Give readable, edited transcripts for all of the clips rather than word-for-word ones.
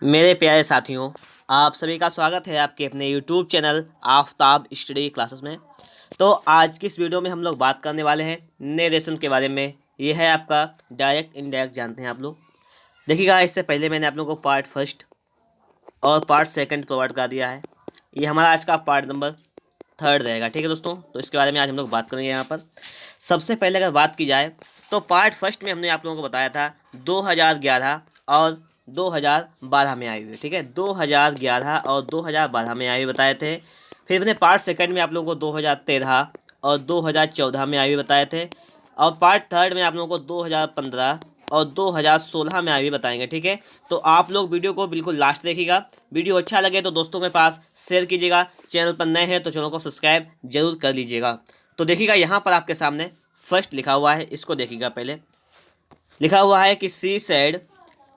मेरे प्यारे साथियों, आप सभी का स्वागत है आपके अपने YouTube channel Aftab study classes में। तो आज की इस वीडियो में हम लोग बात करने वाले हैं नरेशन के बारे में। ये है आपका डायरेक्ट इनडायरेक्ट, जानते हैं आप लोग। देखिएगा, इससे पहले मैंने आप लोगों को पार्ट फर्स्ट और पार्ट सेकंड प्रोवाइड कर दिया है। ये हमारा आज का पार्ट नंबर थर्ड रहेगा, ठीक है दोस्तों। तो इसके बारे में आज हम लोग बात करेंगे यहाँ पर। सबसे पहले अगर बात की जाए तो पार्ट फर्स्ट में हमने आप लोगों को बताया था 2011 और 2012 में आई हुई, ठीक है। 2011 और 2012 में आई हुई बताए थे। फिर मैंने पार्ट सेकंड में आप लोगों को 2013 और 2014 में आई हुई बताए थे। और पार्ट थर्ड में आप लोगों को 2015 और 2016 में आई हुई बताएंगे, ठीक है। तो आप लोग वीडियो को बिल्कुल लास्ट देखिएगा। वीडियो अच्छा लगे तो दोस्तों के पास शेयर कीजिएगा। चैनल पर नए हैं तो चैनल को सब्सक्राइब जरूर कर लीजिएगा। तो देखिएगा, यहाँ पर आपके सामने फर्स्ट लिखा हुआ है, इसको देखिएगा। पहले लिखा हुआ है कि she said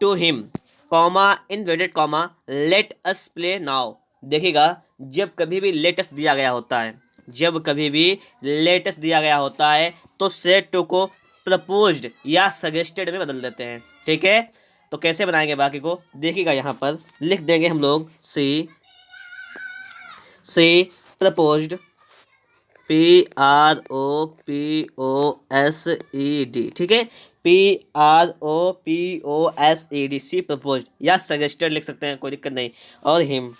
to him comma inverted comma let us play now. देखिएगा, जब कभी भी लेटस दिया गया होता है, जब कभी भी लेटस दिया गया होता है तो सेड टू को प्रपोज्ड या सजेस्टेड में बदल देते हैं, ठीक है। तो कैसे बनाएंगे बाकी को देखिएगा। यहाँ पर लिख देंगे हम लोग सी प्रपोज्ड PROPOSED, ठीक है। PROPOSED, सी प्रपोज्ड या सजेस्टेड लिख सकते हैं, कोई दिक्कत नहीं। और हिम,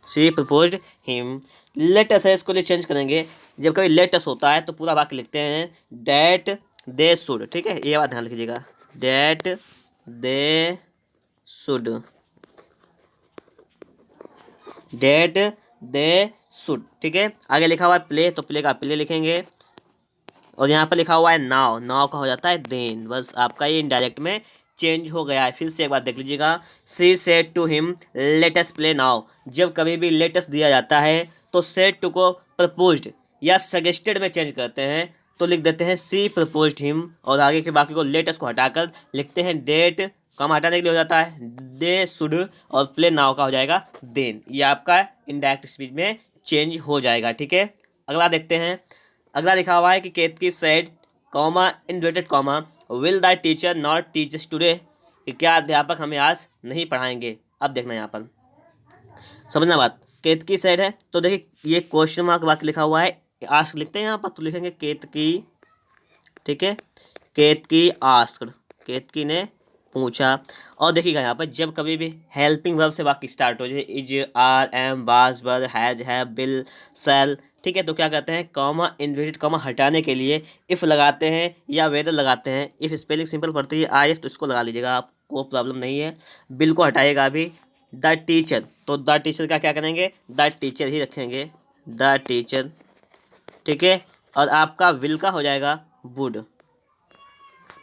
सी प्रपोज्ड हिम। लेटस है, इसको लिए चेंज करेंगे। जब कभी लेटस होता है तो पूरा वाक्य लिखते हैं डैट दे शुड, ठीक है। ये बात ध्यान रखिएगा, that they should, that they should, ठीक है। आगे लिखा हुआ है प्ले, तो प्ले का प्ले लिखेंगे। और यहाँ पर लिखा हुआ है नाव, नाव का हो जाता है देन। बस आपका ये इनडायरेक्ट में चेंज हो गया है। फिर से एक बार देख लीजिएगा, she said to him latest play now. जब कभी भी लेटेस्ट दिया जाता है तो सेड टू को प्रपोज्ड या सजेस्टेड में चेंज करते हैं, तो लिख देते हैं सी प्रपोज्ड हिम। और आगे के बाकी को लेटेस्ट को हटाकर लिखते हैं डेट, कम हटाने के लिए हो जाता है दे शुड, और प्ले नाउ का हो जाएगा देन। ये आपका इनडायरेक्ट स्पीच में चेंज हो जाएगा, ठीक है। अगला देखते हैं। अगला लिखा हुआ है कि Ketaki said comma inverted comma will the teacher not teach us today, कि क्या अध्यापक हमें आज नहीं पढ़ाएंगे। अब देखना यहाँ पर, समझना बात। केतकी सेड है तो देखिए ये क्वेश्चन मार्क वाक्य लिखा हुआ है, आस्क लिखते हैं यहाँ पर, तो लिखेंगे केतकी, ठीक है। केतकी आस्क्ड, केतकी ने पूछा। और देखिएगा यहाँ पर जब कभी भी हेल्पिंग वर्ब से वाक्य स्टार्ट हो जाए, is, are, am, was, were, has, have, will, shall, ठीक है, तो क्या कहते हैं कॉमा इनवर्टेड कॉमा हटाने के लिए इफ़ लगाते हैं या वेदर लगाते हैं। इफ़ स्पेलिंग सिंपल पड़ती है आई एफ, तो इसको लगा लीजिएगा, आपको प्रॉब्लम नहीं है। बिल को हटाएगा अभी। द टीचर, तो द टीचर का क्या करेंगे, द टीचर ही रखेंगे, द टीचर, ठीक है। और आपका विल का हो जाएगा वुड,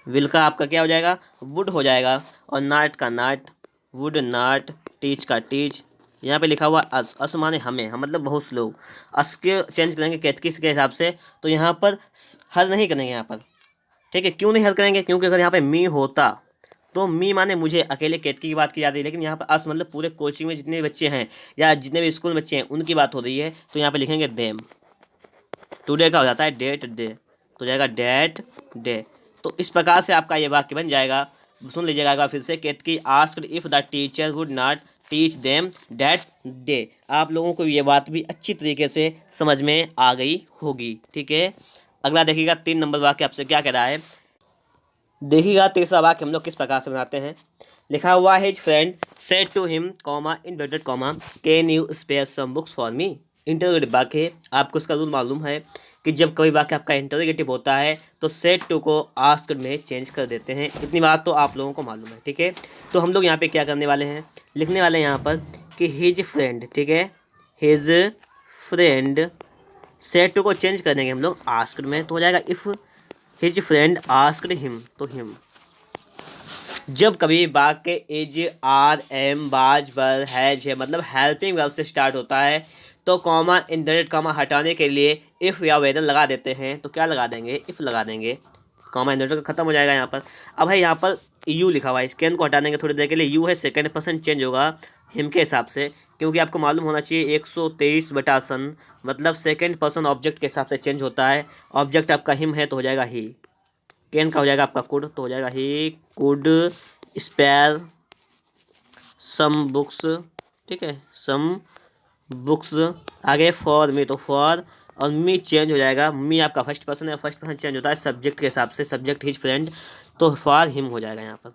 विल का आपका क्या हो जाएगा वुड हो जाएगा। और नाट का नाट, वुड नाट, टीच का टीच। यहाँ पे लिखा हुआ अस, अस माने हमें, हम मतलब बहुत से लोग। अस के चेंज करेंगे केतकी के हिसाब से, तो यहाँ पर हल नहीं करेंगे यहाँ पर, ठीक है। क्यों नहीं हल करेंगे, क्योंकि अगर यहाँ पे मी होता तो मी माने मुझे अकेले केतकी की बात की जाती है, लेकिन यहाँ पर अस मतलब पूरे कोचिंग में जितने भी बच्चे हैं या जितने भी स्कूल में बच्चे हैं उनकी बात हो रही है, तो यहाँ पे लिखेंगे देम। टुडे का हो जाता है डेट डे, तो जाएगा डेट डे। तो इस प्रकार से आपका ये वाक्य बन जाएगा। सुन लीजिएगा एक बार फिर से, Ketaki asked if the teacher would not teach them that day. आप लोगों को ये बात भी अच्छी तरीके से समझ में आ गई होगी, ठीक है। अगला देखिएगा 3 नंबर वाक्य आपसे क्या कह रहा है। देखिएगा तीसरा वाक्य हम लोग किस प्रकार से बनाते हैं। लिखा हुआ है his friend said to him comma inverted comma can you spare some books for me. Interrogative वाक्य है, आपको इसका रूल मालूम है कि जब कभी वाक्य आपका इंटरोगेटिव होता है तो सेड टू को आस्क्ड में चेंज कर देते हैं। इतनी बात तो आप लोगों को मालूम है, ठीक है। तो हम लोग यहाँ पे क्या करने वाले हैं, लिखने वाले हैं यहाँ पर कि हिज फ्रेंड, ठीक है, हिज फ्रेंड। सेड टू को चेंज कर देंगे हम लोग आस्क्ड में, तो हो जाएगा if his friend asked him, तो हिम। जब कभी वाक्य इज, आर, एम, बाज, वर, हैज है मतलब हेल्पिंग वर्ब से स्टार्ट होता है, तो कॉमा इनवर्टेड कॉमा हटाने के लिए इफ़ या वेदर लगा देते हैं, तो क्या लगा देंगे इफ़ लगा देंगे। कॉमा इनवर्टेड खत्म हो जाएगा यहाँ पर। अब है यहाँ पर यू लिखा हुआ है, इसके को हटा देंगे थोड़ी देर के लिए। यू है सेकंड पर्सन चेंज होगा हिम के हिसाब से, क्योंकि आपको मालूम होना चाहिए 123/सन मतलब सेकंड पर्सन ऑब्जेक्ट के हिसाब से चेंज होता है। ऑब्जेक्ट आपका हिम है तो हो जाएगा ही। कैन का हो जाएगा आपका कुड, तो हो जाएगा he could spare some books, ठीक है, सम बुक्स। आगे फॉर मी, तो फॉर और मी चेंज हो जाएगा। मी आपका फर्स्ट पर्सन है, फर्स्ट पर्सन चेंज होता है सब्जेक्ट के हिसाब से, सब्जेक्ट हिज फ्रेंड, तो फॉर हिम हो जाएगा। यहाँ पर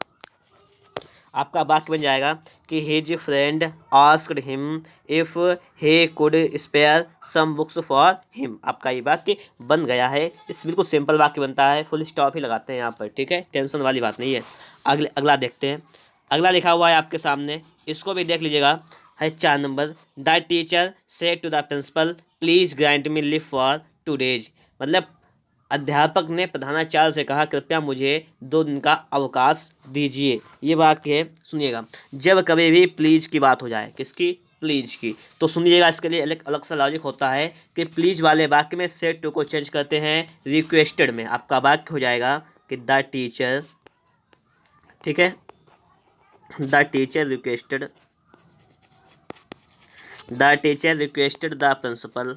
आपका वाक्य बन जाएगा कि his friend asked him if he could spare some books for him. आपका ये वाक्य बन गया है। इस बिल्कुल सिंपल वाक्य बनता है, फुल स्टॉप ही लगाते हैं यहाँ पर, ठीक है, टेंशन वाली बात नहीं है। अगला देखते हैं। अगला लिखा हुआ है आपके सामने, इसको भी देख लीजिएगा, है 4 number. The teacher said to the principal please grant me leave for 2 days। मतलब अध्यापक ने प्रधानाचार्य से कहा कृपया मुझे 2 दिन का अवकाश दीजिए। ये वाक्य है, सुनिएगा। जब कभी भी प्लीज की बात हो जाए, किसकी, प्लीज की, तो सुनिएगा, इसके लिए अलग सा लॉजिक होता है कि प्लीज वाले वाक्य में सेड टू को चेंज करते हैं रिक्वेस्टेड में। आपका वाक्य हो जाएगा कि द टीचर, ठीक है, the teacher requested, the teacher requested the principal,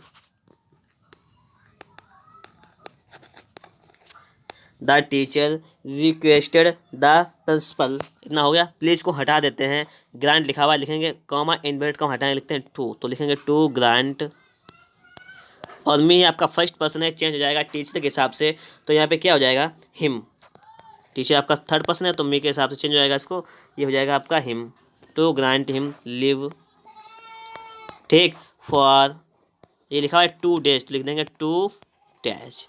the teacher requested the principal. इतना हो गया। प्लीज को हटा देते हैं, ग्रांट लिखा हुआ लिखेंगे, कॉमा इन्वर्ट कॉमा हटाने लिखते हैं टू, तो लिखेंगे टू ग्रांट। और मी आपका फर्स्ट पर्सन है, चेंज हो जाएगा टीचर के हिसाब से, तो यहाँ पे क्या हो जाएगा, हिम। टीचर आपका थर्ड पर्सन है, तो मी के हिसाब से चेंज हो जाएगा इसको, ये हो जाएगा आपका him, to grant him leave, ठीक, फॉर, ये लिखा हुआ है 2 days, तो लिख देंगे 2 days,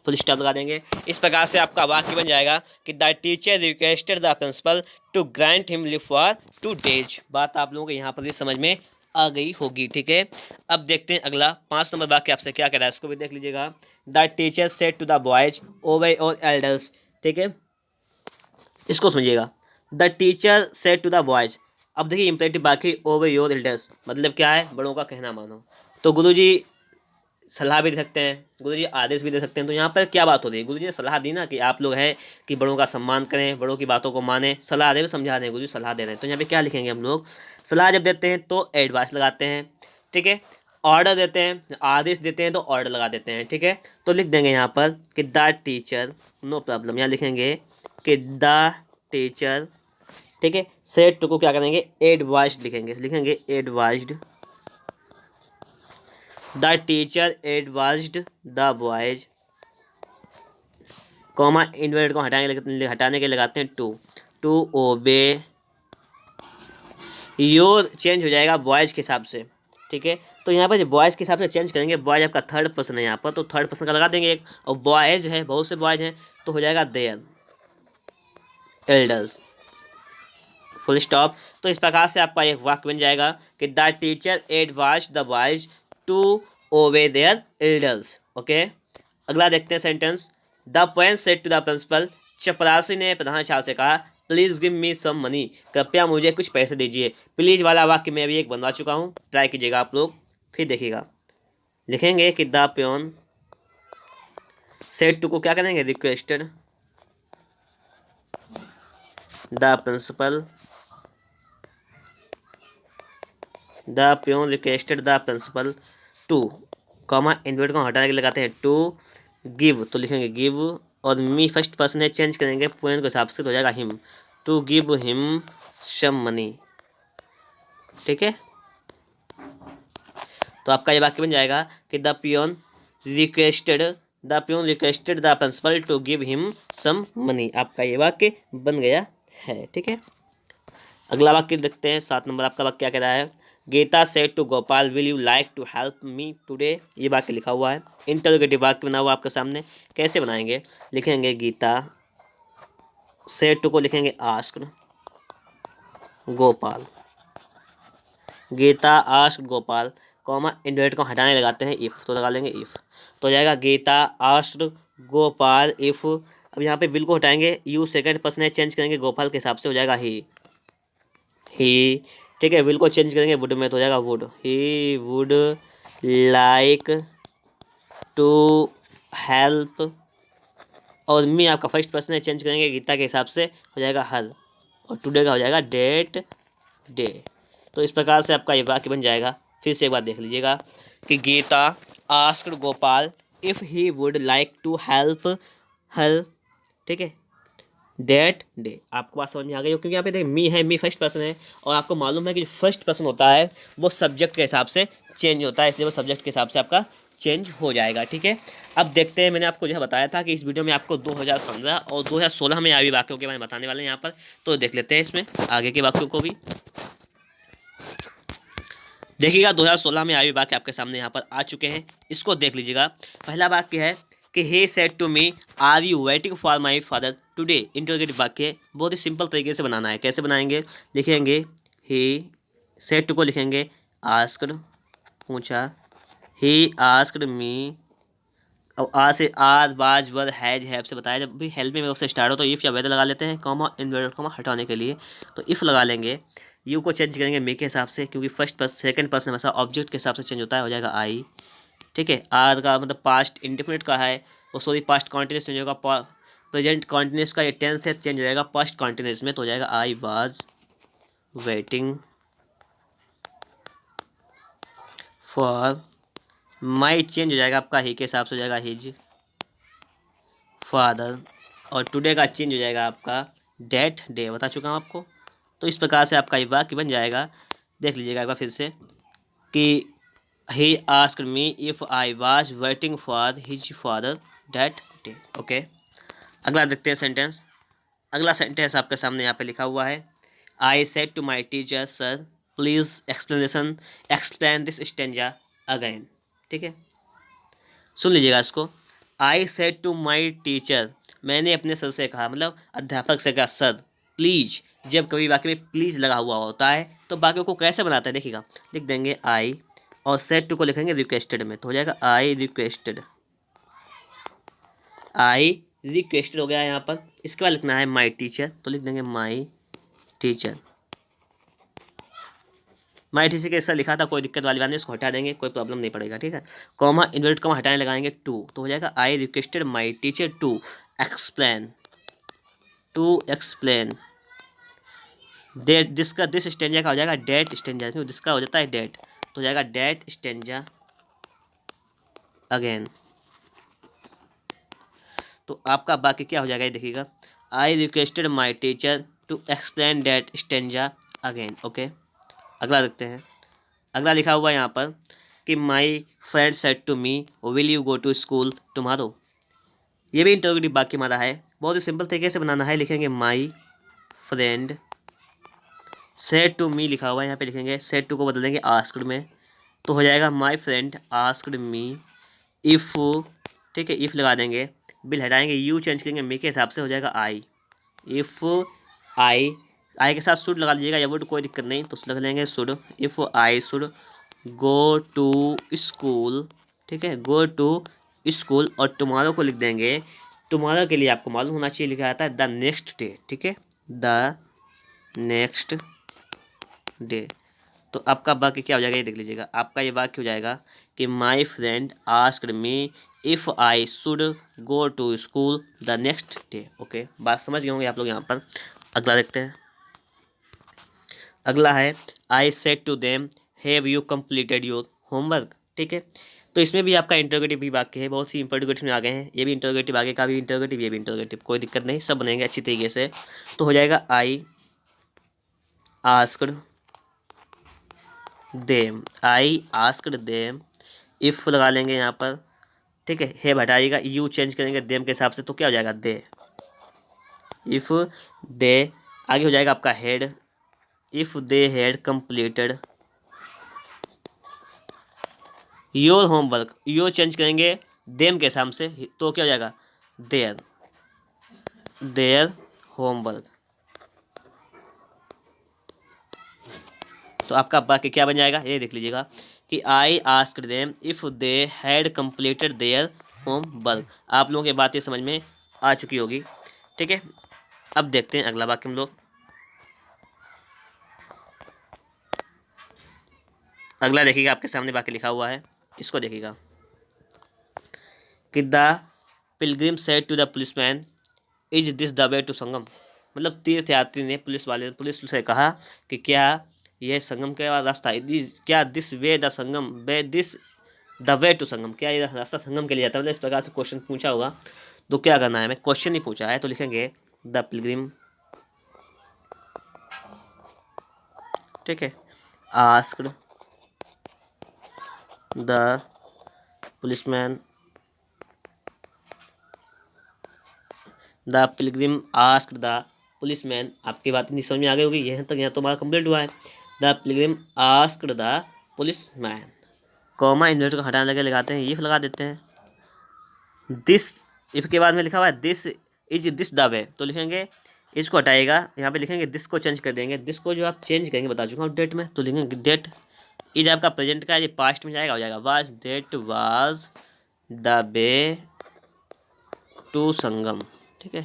फुल स्टॉप लगा देंगे। इस प्रकार से आपका वाक्य बन जाएगा कि the teacher requested the principal to grant him leave for 2 days। बात आप लोगों को यहाँ पर भी समझ में आ गई होगी, ठीक है। अब देखते हैं अगला 5 नंबर वाक्य आपसे क्या कह रहा है, इसको भी देख लीजिएगा। The teacher said to the boys obey your elders, ठीक है, इसको समझिएगा। The teacher said to the boys, अब देखिए इंपरेटिव वाक्य ओबे योर एल्डर्स, मतलब क्या है, बड़ों का कहना मानो। तो गुरुजी सलाह भी दे सकते हैं, गुरुजी आदेश भी दे सकते हैं। तो यहाँ पर क्या बात हो रही है, गुरुजी ने सलाह दी ना कि आप लोग हैं कि बड़ों का सम्मान करें, बड़ों की बातों को माने, सलाह दे, समझा दें, गुरुजी सलाह दे रहे हैं। तो यहाँ पे क्या लिखेंगे हम लोग, सलाह जब देते हैं तो एडवाइस लगाते हैं, ठीक है। ऑर्डर देते हैं, आदेश देते हैं तो ऑर्डर लगा देते हैं, ठीक है। तो लिख देंगे यहाँ पर कि द टीचर, नो प्रॉब्लम, यहाँ लिखेंगे कि द टीचर, ठीक है, सेड टू को क्या करेंगे, एडवाइस्ड लिखेंगे, लिखेंगे advised, the teacher advised the boys, comma invert को हटाने के लगाते हैं टू ओबे योर, चेंज हो जाएगा बॉयज के हिसाब से, ठीक है। तो यहाँ पर जब बॉयज के हिसाब से चेंज करेंगे, बॉयज आपका थर्ड पर्सन है यहाँ पर, तो थर्ड पर्सन का लगा देंगे एक, और बॉयज है, बहुत से बॉयज हैं, तो हो जाएगा देयर एल्डर्स, फुल स्टॉप। तो इस प्रकार से आपका एक वाक्य बन जाएगा कि the teacher advised the boys to obey their elders, okay. अगला देखते हैं sentence. The peon said to the principal, चपरासी ने प्रधानाचार्य से कहा please give me some money, कृपया मुझे कुछ पैसे दीजिए। प्लीज वाला वाक्य मैं अभी एक बनवा चुका हूँ, ट्राई कीजिएगा आप लोग, फिर देखिएगा। लिखेंगे कि द प्योन सेड टू को क्या करेंगे, requested the principal, the peon requested the principal to, comma invert को हटाने के लगाते हैं टू गिव, तो लिखेंगे गिव, और मी फर्स्ट पर्सन है, चेंज करेंगे पॉइंट के हिसाब से, तो हो जाएगा him, to give him some money, ठीक है। तो आपका ये वाक्य बन जाएगा कि the peon requested the principal to give him some money. आपका ये वाक्य बन गया है, ठीक है। अगला वाक्य देखते हैं, 7 नंबर आपका वाक्य क्या कह रहा है। Geeta said to Gopal will you like to help me today, ये वाक्य लिखा हुआ है, इंटरोगेटिव वाक्य बना हुआ आपके सामने। कैसे बनाएंगे, लिखेंगे गीता सेड टू को लिखेंगे asked Gopal, Geeta asked Gopal, comma invert को हटाने लगाते हैं इफ, तो लगा लेंगे इफ, तो हो जाएगा गीता आस्क्ड गोपाल इफ। अब यहाँ पे बिल को हटाएंगे, यू सेकंड पर्सन है, चेंज करेंगे गोपाल के हिसाब से, हो जाएगा ही, ठीक है। विल को चेंज करेंगे वुड में, तो हो जाएगा would, he would like to help, और मी आपका फर्स्ट पर्सन है, चेंज करेंगे गीता के हिसाब से, हो जाएगा हर, और टुडे का हो जाएगा डेट डे। तो इस प्रकार से आपका ये वाक्य बन जाएगा। फिर से एक बार देख लीजिएगा कि Geeta asked Gopal if he would like to help her, ठीक है, डेट डे। आपको बात समझ में आ गई हो, क्योंकि यहाँ पे देखिए मी है, मी फर्स्ट पर्सन है, और आपको मालूम है कि जो फर्स्ट पर्सन होता है वो सब्जेक्ट के हिसाब से चेंज होता है, इसलिए वो सब्जेक्ट के हिसाब से आपका चेंज हो जाएगा। ठीक है, अब देखते हैं, मैंने आपको जो बताया था कि इस वीडियो में आपको 2015 और 2016 में आए वाक्यों के बारे में बताने वाले हैं यहाँ पर, तो देख लेते हैं इसमें आगे के वाक्यों को भी। देखिएगा 2016 में आए वाक्य आपके सामने यहाँ पर आ चुके हैं, इसको देख लीजिएगा। पहला वाक्य है कि he said to me are you waiting for my father today। Interrogative वाक्य बहुत ही सिंपल तरीके से बनाना है। कैसे बनाएंगे, लिखेंगे he said to को लिखेंगे asked, पूछा, he asked me, अब आ से आज बाज वर हैज हैव से बताया, जब भी हेल्प में उससे स्टार्ट हो तो इफ़ या वेदर लगा लेते हैं, कॉमा इन्वर्टेड कॉमा हटाने के लिए तो इफ़ लगा लेंगे। यू को चेंज करेंगे मे के हिसाब से, क्योंकि फर्स्ट पर्सन सेकंड पर्सन हमेशा ऑब्जेक्ट के हिसाब से चेंज होता है, हो जाएगा आई। ठीक है, आर का मतलब पास्ट इंडेफिनिट का है, वो सॉरी पास्ट कॉन्टिन्यूस चेंज होगा, प्रेजेंट कॉन्टिन्यूस का ये टेंस से चेंज हो जाएगा पास्ट कॉन्टिन्यूस में, तो हो जाएगा आई was waiting for, my change हो जाएगा आपका ही के हिसाब से हो जाएगा हिज फादर, और टुडे का चेंज हो जाएगा आपका डेट डे, बता चुका हूँ आपको। तो इस प्रकार से आपका ये वाक्य बन जाएगा। देख लीजिएगा एक बार फिर से कि he asked me if I was waiting for his father that day. Okay, अगला देखते हैं सेंटेंस। अगला सेंटेंस आपके सामने यहाँ पे लिखा हुआ है, I said to my teacher sir please explain this stanza again. ठीक है, सुन लीजिएगा इसको। I said to my teacher, मैंने अपने सर से कहा, मतलब अध्यापक से कहा, सर प्लीज, जब कभी वाक्य में प्लीज लगा हुआ होता है तो वाक्य को कैसे बनाता है, देखिएगा, लिख देंगे आई और सेड टू को लिखेंगे रिक्वेस्टेड में, तो हो जाएगा आई रिक्वेस्टेड, आई रिक्वेस्टेड हो गया यहाँ पर। इसके बाद लिखना है माई टीचर, तो लिख देंगे माई टीचर। माई टीचर के ऐसा लिखा था, कोई दिक्कत वाली बात नहीं, इसको हटा देंगे, कोई प्रॉब्लम नहीं पड़ेगा। ठीक है, कॉमा इन्वर्ट कॉमा हटाने लगाएंगे टू, तो हो जाएगा I requested my teacher to explain, to explain that, जिसका दिस स्टेंजा का हो जाएगा डेट स्टेंजा, क्योंकि जिसका हो जाता है डेट, तो हो जाएगा डेट स्टेंजा अगेन। तो आपका बाकी क्या हो जाएगा ये देखिएगा, I requested my teacher to explain that stanza again. Okay, अगला देखते हैं। अगला लिखा हुआ है यहाँ पर कि my friend said to me will you go to school tomorrow. ये भी इंटरोगेटिव वाक्य हमारा है, बहुत ही सिंपल तरीके से बनाना है। लिखेंगे my friend said to me, लिखा हुआ है यहाँ पे, लिखेंगे सेड टू को बदल देंगे आस्क्ड में, तो हो जाएगा माई फ्रेंड आस्क्ड मी इफ़, ठीक है, इफ़ लगा देंगे, बिल हटाएंगे, यू चेंज करेंगे मी के हिसाब से, हो जाएगा आई। इफ़ आई के साथ शुड लगा लीजिएगा, या वुड कोई दिक्कत नहीं, तो लग लेंगे should. If I should go to school, ठीक है, गो टू स्कूल, और टुमारो को लिख देंगे, टुमारो के लिए आपको मालूम होना चाहिए लिखा जाता है द नेक्स्ट डे। ठीक है, द नेक्स्ट डे। तो आपका वाक्य क्या हो जाएगा ये देख लीजिएगा। आपका ये वाक्य हो जाएगा कि my friend asked me if I should go to school the next day. Okay, बात समझ गए होंगे आप लोग यहाँ पर। अगला देखते हैं। अगला है I said to them have you completed your homework. ठीक है, तो इसमें भी आपका इंटरोगेटिव भी वाक्य है, बहुत सी इंटरोगेटिव में आ गए हैं, ये भी इंटरोगेटिव, आगे का भी इंटरोगेटिव, ये भी इंटरोगेटिव, कोई दिक्कत नहीं, सब बनेंगे अच्छी तरीके से। तो हो जाएगा I asked them, I asked them, if लगा लेंगे यहाँ पर, ठीक है, हैव हटाइएगा, यू चेंज करेंगे देम के हिसाब से, तो क्या हो जाएगा दे। इफ़ दे, आगे हो जाएगा आपका head, if they had completed your homework, your change करेंगे देम के हिसाब से, तो क्या हो जाएगा देयर, देयर होमवर्क। तो आपका वाक्य क्या बन जाएगा ये देख लीजिएगा कि I asked them if they had completed their homework. आप लोगों की बातें समझ में आ चुकी होगी। ठीक है, अब देखते हैं अगला वाक्य हम लोग। अगला देखिएगा, आपके सामने वाक्य लिखा हुआ है, इसको देखिएगा कि the pilgrim said to the policeman is this the way to Sangam. मतलब तीर्थयात्री ने पुलिस से कहा कि क्या यह संगम का रास्ता है, क्या this way the Sangam, way this the way to Sangam, क्या ये रास्ता संगम के लिए जाता है। मतलब इस प्रकार से क्वेश्चन पूछा होगा, तो क्या करना है, हमें क्वेश्चन ही पूछा है, तो लिखेंगे द पिलग्रिम, ठीक है, asked the policeman, the pilgrim asked the policeman. आपकी बात नहीं समझ में आ गई होगी, यहाँ तक, यहाँ तो हमारा कंप्लीट हुआ है। The pilgrim asked the policeman, comma inverter को हटाने लगे लगाते हैं, इफ लगा देते हैं। दिस, इफ के बाद में लिखा हुआ है दिस इज दिस द वे, तो लिखेंगे इसको हटाएगा, यहाँ पे लिखेंगे दिस को चेंज कर देंगे। दिस को जो आप चेंज करेंगे बता चुका हूँ डेट में, तो लिखेंगे डेट इज आपका प्रेजेंट का, ये पास्ट में जाएगा, हो जाएगा was, that was the way to Sangam, ठीक है।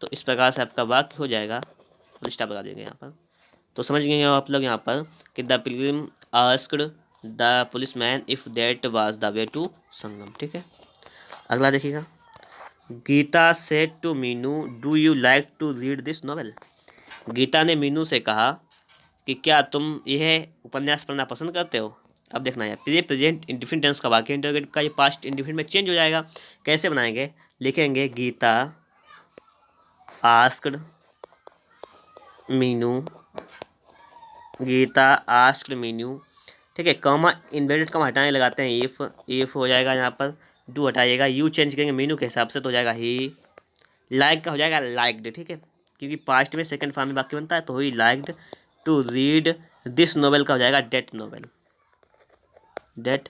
तो इस प्रकार से आपका वाक्य हो जाएगा, फुल स्टॉप लगा देंगे यहाँ पर। तो समझ गए आप लोग यहाँ पर कि the pilgrim asked the policeman if that was the way to Sangam, ठीक है। अगला देखिएगा, Geeta said to Meenu do you like to read this novel. Geeta ने मीनू से कहा कि क्या तुम यह उपन्यास पढ़ना पसंद करते हो। अब देखना है, प्री प्रेजेंट इंडिफिनिट टेंस का वाक्य इंटरोगेटिव का ये पास्ट इंडिफिनिट में चेंज हो जाएगा। कैसे बनाएंगे, लिखेंगे गीता आस्क्ड मीनू, गीता आस्क्ड मीनू, ठीक है। कॉमा इन्वर्टेड कॉमा हटाने लगाते हैं इफ हो जाएगा, यहाँ पर डू हटाइएगा, यू चेंज करेंगे मीनू के हिसाब से, तो हो जाएगा ही। लाइक का हो जाएगा लाइक्ड, ठीक है, क्योंकि पास्ट में सेकंड फॉर्म में वाक्य बनता है, तो he liked to read this novel का हो जाएगा that novel, that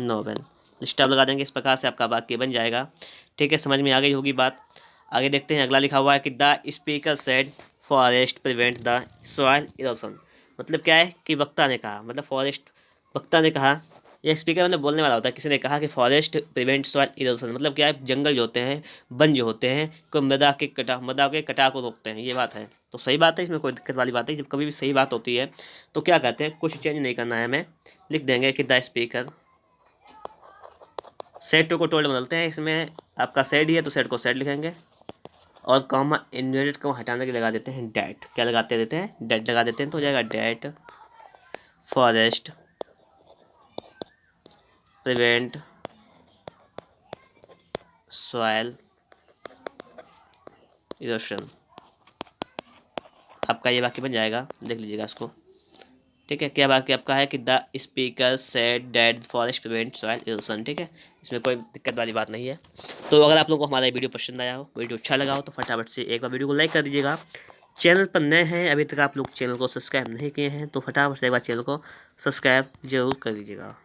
novel. Stop लगा देंगे, इस प्रकार से आपका वाक्य बन जाएगा, ठीक है। समझ में आ गई होगी बात। आगे देखते हैं, अगला लिखा हुआ है कि the speaker said forest prevent the soil erosion. मतलब क्या है कि वक्ता ने कहा, मतलब फॉरेस्ट, वक्ता ने कहा, यह स्पीकर मतलब बोलने वाला होता है, किसी ने कहा कि फॉरेस्ट प्रिवेंट सॉइल इरोशन, मतलब क्या है, जंगल जो होते हैं, वन जो होते हैं, को मृदा के कटाव को रोकते हैं, ये बात है। तो सही बात है, इसमें कोई दिक्कत वाली बात है। जब कभी भी सही बात होती है तो क्या कहते हैं, कुछ चेंज नहीं करना है हमें, लिख देंगे कि द स्पीकर, सेट को टोल्ड बदलते हैं, इसमें आपका सेड ही है तो सेड को सेड लिखेंगे, और कॉमा इन्वर्टेड को हटाने के लगा देते हैं डेट, क्या लगाते देते हैं, डेट लगा देते हैं, तो हो जाएगा that forest prevent soil erosion. आपका ये वाक्य बन जाएगा, देख लीजिएगा इसको, ठीक है। क्या वाक्य आपका है कि the speaker said that forest prevent soil erosion, ठीक है। इसमें कोई दिक्कत वाली बात नहीं है। तो अगर आप लोगों को हमारा वीडियो पसंद आया हो, वीडियो अच्छा लगा हो, तो फटाफट से एक बार वीडियो को लाइक कर दीजिएगा। चैनल पर नए हैं, अभी तक आप लोग चैनल को सब्सक्राइब नहीं किए हैं, तो फटाफट से एक बार चैनल को सब्सक्राइब जरूर कर दीजिएगा।